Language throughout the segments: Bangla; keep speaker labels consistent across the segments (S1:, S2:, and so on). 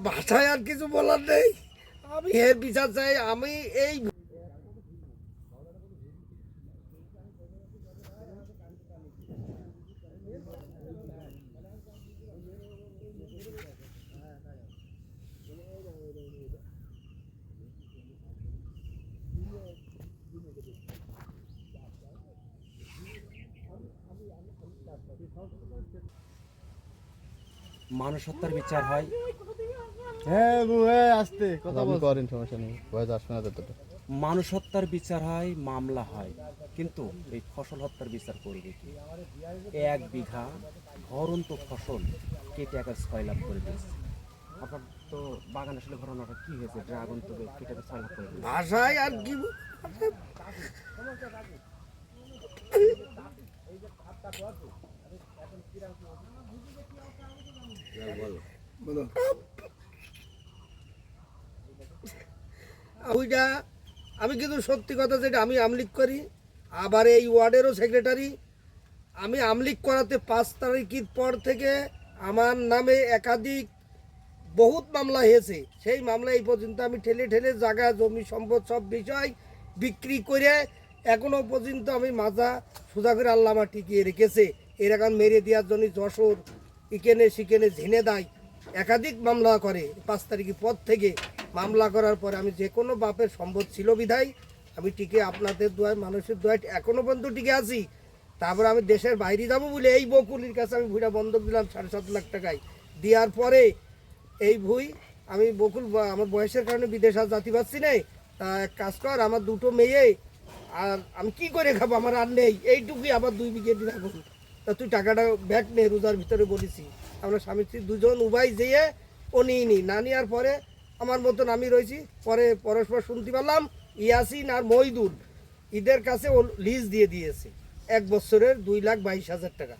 S1: ভাষায় আর কিছু বলার নেই। আমি এর বিচার চাই। আমি এই
S2: মানুষ হত্যার বিচার হয়।
S3: হ্যাঁ আসতে কথা করেন, সমস্যা নেই, ভয় আসবে না ততটা।
S2: মানুষ হত্যার বিচার হয়, মামলা হয়, কিন্তু এই ফসল হত্যার বিচার করবে কি? 1 বিঘা ঘরন্ত ফসল কেটে একবার 6 লাখ করে দিয়েছে। আপনার তো বাগান আসলে ঘটনাটা কি হয়েছে? ড্রাগন তো কেটে 6 লাখ করে দিয়েছে।
S1: ভাষায় আর কি ওইটা আমি কিন্তু সত্যি কথা যেটা আমি আমলিক করি, আবার এই ওয়ার্ডেরও সেক্রেটারি। আমি আমলিক করাতে 5 তারিখের পর থেকে আমার নামে একাধিক বহুত মামলা হয়েছে। সেই মামলা এই পর্যন্ত আমি ঠেলে ঠেলে জায়গা জমি সম্পদ সব বিষয় বিক্রি করে এখনও পর্যন্ত আমি মাজা সোজা করে আল্লাহ আমার টিকিয়ে রেখেছে। এরকম মেরে দেওয়ার জন্য যশোর ইকেনে সিকেনে ঝেনে দেয়, একাধিক মামলা করে। 5 তারিখের পর থেকে মামলা করার পরে আমি যে কোনো বাপের সম্পদ ছিল বিধায় আমি টিকে আপনাদের দোয়ায় মানুষের দোয়ায় এখনও পর্যন্ত টিকে আছি। তারপর আমি দেশের বাইরে যাবো বলে এই বকুলির কাছে আমি ভুঁইটা বন্ধক দিলাম 7.5 লাখ টাকায়। দেওয়ার পরে এই ভুঁই আমি বকুল আমার বয়সের কারণে বিদেশ আর জাতি পাচ্ছি নেই। তা এক কাজ কর, আমার 2টো মেয়ে, আর আমি কি করে খাবো, আমার আর নেই, এইটুকুই আবার 2 বিঘে ড্রাগন। তা তুই টাকাটা ব্যাগ নে, রোজার ভিতরে বলেছি। আমরা স্বামী স্ত্রী দুজন উভয় যেয়ে ও নিইনি, না নেওয়ার পরে আমার মতন আমি রয়েছি। পরে পরস্পর শুনতে পারলাম ইয়াসিন আর মহিদুল ঈদের কাছে ও লিজ দিয়ে দিয়েছে 1 বছরের 2,22,000 টাকা।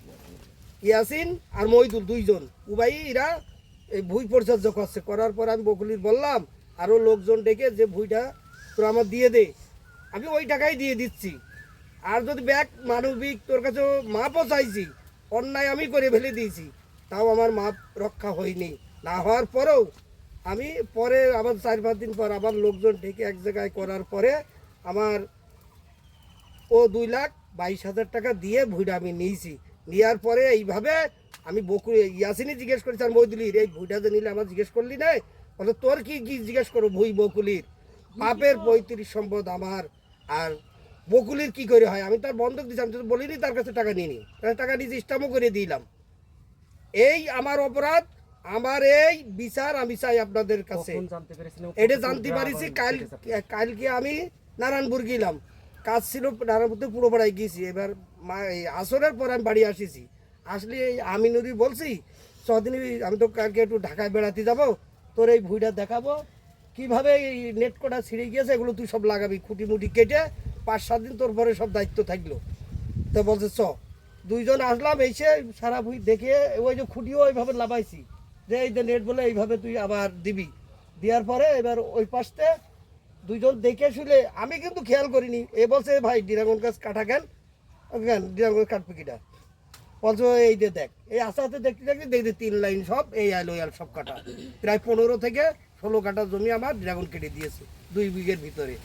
S1: ইয়াসিন আর মহিদুল দুইজন উভয়ই এরা এই ভুঁই পরিচর্যা করছে। করার পর আমি বকুলির বললাম আরও লোকজন ডেকে যে ভুঁইটা তোর আমার দিয়ে দে, আমি ওই টাকাই দিয়ে দিচ্ছি। আর যদি ব্যাগ মানবিক তোর কাছে মাপও চাইছি, অন্যায় আমি করে ফেলে দিয়েছি, তাও আমার মাপ রক্ষা হয়নি। না হওয়ার পরেও আমি পরে আবার 4-5 দিন পর আবার লোকজন ডেকে এক জায়গায় করার পরে আমার ও 2,22,000 টাকা দিয়ে ভুঁইটা আমি নিয়েছি। নেওয়ার পরে এইভাবে আমি বকুল ইয়াসিনই জিজ্ঞেস করেছি আর মহিদুলির, এই ভুঁইটা যে নিলে আমার জিজ্ঞেস করলি না, বলে তোর কি কি জিজ্ঞেস করো ভুঁই বকুলির, বাপের 35 সম্পদ আমার, আর বকুলির কি করে হয়? আমি তার বন্ধক দিচ্ছি, আমি তো বলিনি তার কাছে টাকা নিয়ে নি, তার টাকা নিয়ে স্টাম্পও করে দিলাম। এই আমার অপরাধ, আমার এই বিচার আমি চাই আপনাদের কাছে। এটা জানতে পারিছি কালকে আমি নারায়ণপুর গেলাম, কাজ ছিল নারায়ণপুরতে পুরো পাড়ায় গিয়েছি। এবার এই আসরের পর আমি বাড়ি আসিছি। আসলে এই আমিনুরি বলছি সদিনই আমি তো কালকে একটু ঢাকায় বেড়াতে যাব, তোর এই ভুঁইটা দেখাবো কীভাবে এই নেট কোটা ছিঁড়ে গিয়েছে, এগুলো তুই সব লাগাবি, খুঁটি মুটি কেটে 5-7 দিন তোর পরে সব দায়িত্ব থাকলো। তো বলছে দুইজন আসলাম, এসে সারা ভুঁই দেখে ওই যে খুঁটিও ওইভাবে লাগাইছি যে এই যে নেট বলে এইভাবে তুই আবার দিবি। দেওয়ার পরে এবার ওই পাশতে দুইজন দেখে শুলে আমি কিন্তু খেয়াল করিনি। এ বলছে ভাই ড্রাগন গাছ কাটা কেন ড্রাগন কাটবে কিটা, বলছো এই যে দেখ, এই আস্তে আস্তে দেখতে দেখতে দেখতে 3 লাইন সব এই আলো আল সব কাটা, প্রায় 15 থেকে 16 কাঠা জমি আমার ড্রাগন কেটে দিয়েছে 2 বিঘের ভিতরে।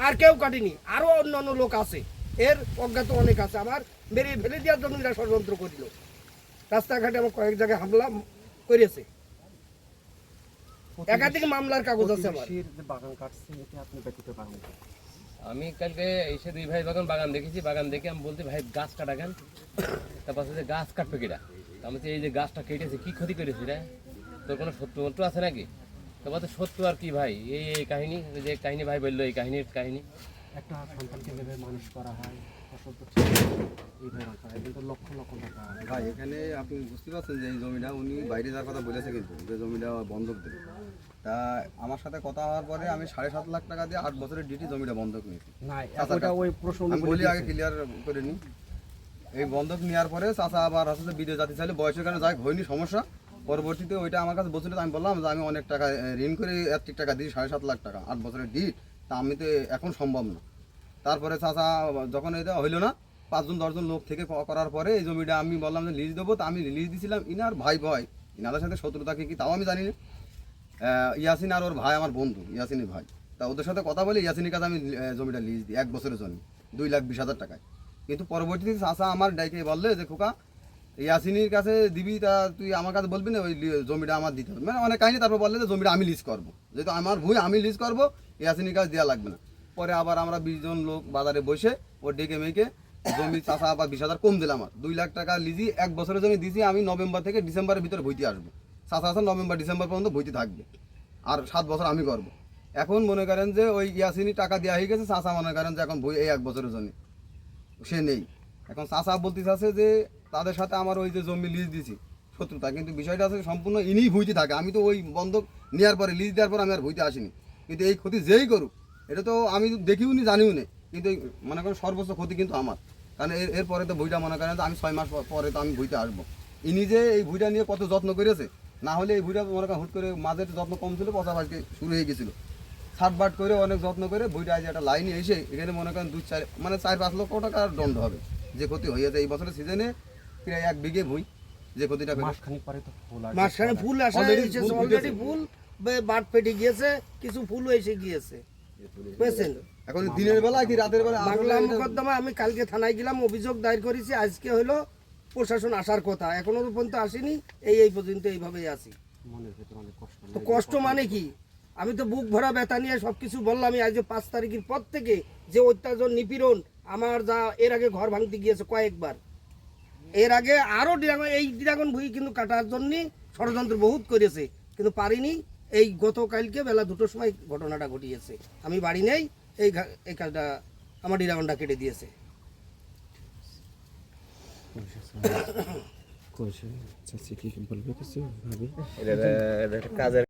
S1: আর কেউ কাটেনি, আরো অন্যান্য লোক আছে, এর অজ্ঞাত অনেক আছে। আমার মেরে ফেলে দেওয়ার জন্য এরা ষড়যন্ত্র করিল। রাস্তাঘাটে আমার কয়েক জায়গায় হামলা করেছে, একাধিক মামলার কাগজ আছে আমার।
S4: আমি কালকে এসে 2 ভাই বাগান দেখেছি, বাগান দেখে আমি বলতে ভাই গাছ কাটা কেন, তারপর যে গাছ কাটবে কিনা, আমি এই যে গাছটা কেটেছে কি ক্ষতি করেছি রে, তোর কোনো সত্য আছে নাকি? তারপর সত্য আর কি ভাই, এই কাহিনী যে কাহিনী ভাই বললো, এই কাহিনী
S2: একটা সন্তানকে ভেবে মানুষ করা হয়, ফসল তো কিন্তু লক্ষ লক্ষ টাকা।
S3: ভাই এখানে আপনি বুঝতে পারছেন যে এই জমিটা উনি বাইরে যাওয়ার কথা বলেছে, কিন্তু যে জমিটা বন্ধক দেবে। তা আমার সাথে কথা হওয়ার পরে আমি 7.5 লাখ টাকা দিয়ে 8 বছরের ডিটি জমিটা বন্ধক নিয়েছি। আমি বলি আগে ক্লিয়ার করে নিই। এই বন্ধক নেওয়ার পরে চাচা আবার আসলে বিদেশ জাতি চাইলে বয়সের কারণে যাই হয়নি সমস্যা। পরবর্তীতে ওইটা আমার কাছে বলছিল, আমি বললাম যে আমি অনেক টাকা ঋণ করে এত টাকা দিই 7.5 লাখ টাকা 8 বছরের ডিট, তা আমি তো এখন সম্ভব না। তারপরে চাচা যখন এটা হইলো না, 5-10 জন লোক থেকে করার পরে এই জমিটা আমি বললাম যে লিজ দেবো। তা আমি লিজ দিয়েছিলাম ইনার ভাই ইনাদের সাথে শত্রুতা কি তাও আমি জানি না। ইয়াসিন আর ওর ভাই আমার বন্ধু, ইয়াসিনের ভাই, তা ওদের সাথে কথা বলে ইয়াসিনের কাছে আমি জমিটা লিজ দিই 1 বছরের জন্য 2,20,000 টাকায়। কিন্তু পরবর্তীতে চাচা আমার ডাইকে বললে যে খোকা ইয়াসিনের কাছে দিবি, তা তুই আমার কাছে বলবি না ওই জমিটা আমার দিতে হবে, মানে অনেক কাহিনী। তারপর বললে যে জমিটা আমি লিজ করবো, যেহেতু আমার ভূমি আমি লিজ করবো, ইয়াসিনের কাছে দেওয়া লাগবে না। পরে আবার আমরা 20 জন লোক বাজারে বসে ও ডেকে মেকে জমি চাচা আবার 20,000 কম দিলাম, আমার 2 লাখ টাকা লিজি 1 বছরের জন্য দিয়েছি। আমি নভেম্বর থেকে ডিসেম্বরের ভিতরে বইতে আসবো, চাচা আছে নভেম্বর ডিসেম্বর পর্যন্ত বইতে থাকবে, আর 7 বছর আমি করবো। এখন মনে করেন যে ওই ইয়াসিনি টাকা দেওয়া হয়ে গেছে, চাচা মনে করেন যে এখন বই এই 1 বছরের জন্য সে নেই। এখন চাচা বলতে চাচ্ছে যে তাদের সাথে আমার ওই যে জমি লিজ দিয়েছি শত্রুতা, কিন্তু বিষয়টা আছে সম্পূর্ণ ইনিই ভুইতে থাকে। আমি তো ওই বন্ধক নেওয়ার পরে লিজ দেওয়ার পর আমি আর ভুইতে আসিনি, কিন্তু এই ক্ষতি যেই করুক এটা তো আমি দেখিও নি জানিও নি, কিন্তু এই মনে করেন সর্বোচ্চ ক্ষতি কিন্তু আমার। কারণ এরপরে তো বইটা মনে করেন যে আমি 6 মাস পরে তো আমি বইতে আসবো। ইনি যে এই বইটা নিয়ে কত যত্ন করেছে, না হলে এই বইটা মনে করেন হুট করে মাঝে যত্ন কম ছিল, পচা পাশকে শুরু হয়ে গেছিলো, ছাটবাট করে অনেক যত্ন করে বইটা আজ একটা লাইনে এসে এখানে মনে করেন 4-5 লক্ষ টাকার দণ্ড হবে। যে ক্ষতি হয়েছে এই বছরের সিজনে প্রায় 1 বিঘে বই যে ক্ষতিটা করে।
S2: মাসখানিক পরে তো ফুল আসবে।
S1: মাঝখানে ফুল আসা
S3: Already
S1: হয়েছে,
S3: ফুল
S1: অলরেডি
S3: ফুটেছে।
S1: ফুল বাট পেটে গিয়েছে, কিছু ফুলও এসে গিয়েছে, বুঝছেন।
S3: এখন দিনের বেলা কি রাতের বেলা
S1: বাংলা মোকদ্দমা আমি কালকে থানায় গেলাম, অভিযোগ দায়ের করেছি। আজকে হলো প্রশাসন আসার কথা, এখনো পর্যন্ত আসেনি। এই পর্যন্ত এইভাবেই আছি।
S2: মনের ভিতরে অনেক কষ্ট।
S1: তো কষ্ট মানে কি, আমি তো বুক ভরা ব্যথা নিয়ে সবকিছু বললাম। আজ যে 5 তারিখের পর থেকে যে অত্যাচার নিপীড়ন আমার, যা এর আগে ঘর ভাঙতে গিয়েছে কয়েকবার, এর আগে আরো এই ড্রাগন ভুই কিন্তু কাটার জন্য ষড়যন্ত্র বহুত করেছে, কিন্তু পারিনি। এই গতকালকে বেলা 2টোর সময় ঘটনাটা ঘটিয়েছে, আমি বাড়ি নেই, এই কাজটা আমার ড্রাগনটা কেটে দিয়েছে।
S2: চাচি কি বলবে কিছু ভাবি?
S4: কাজের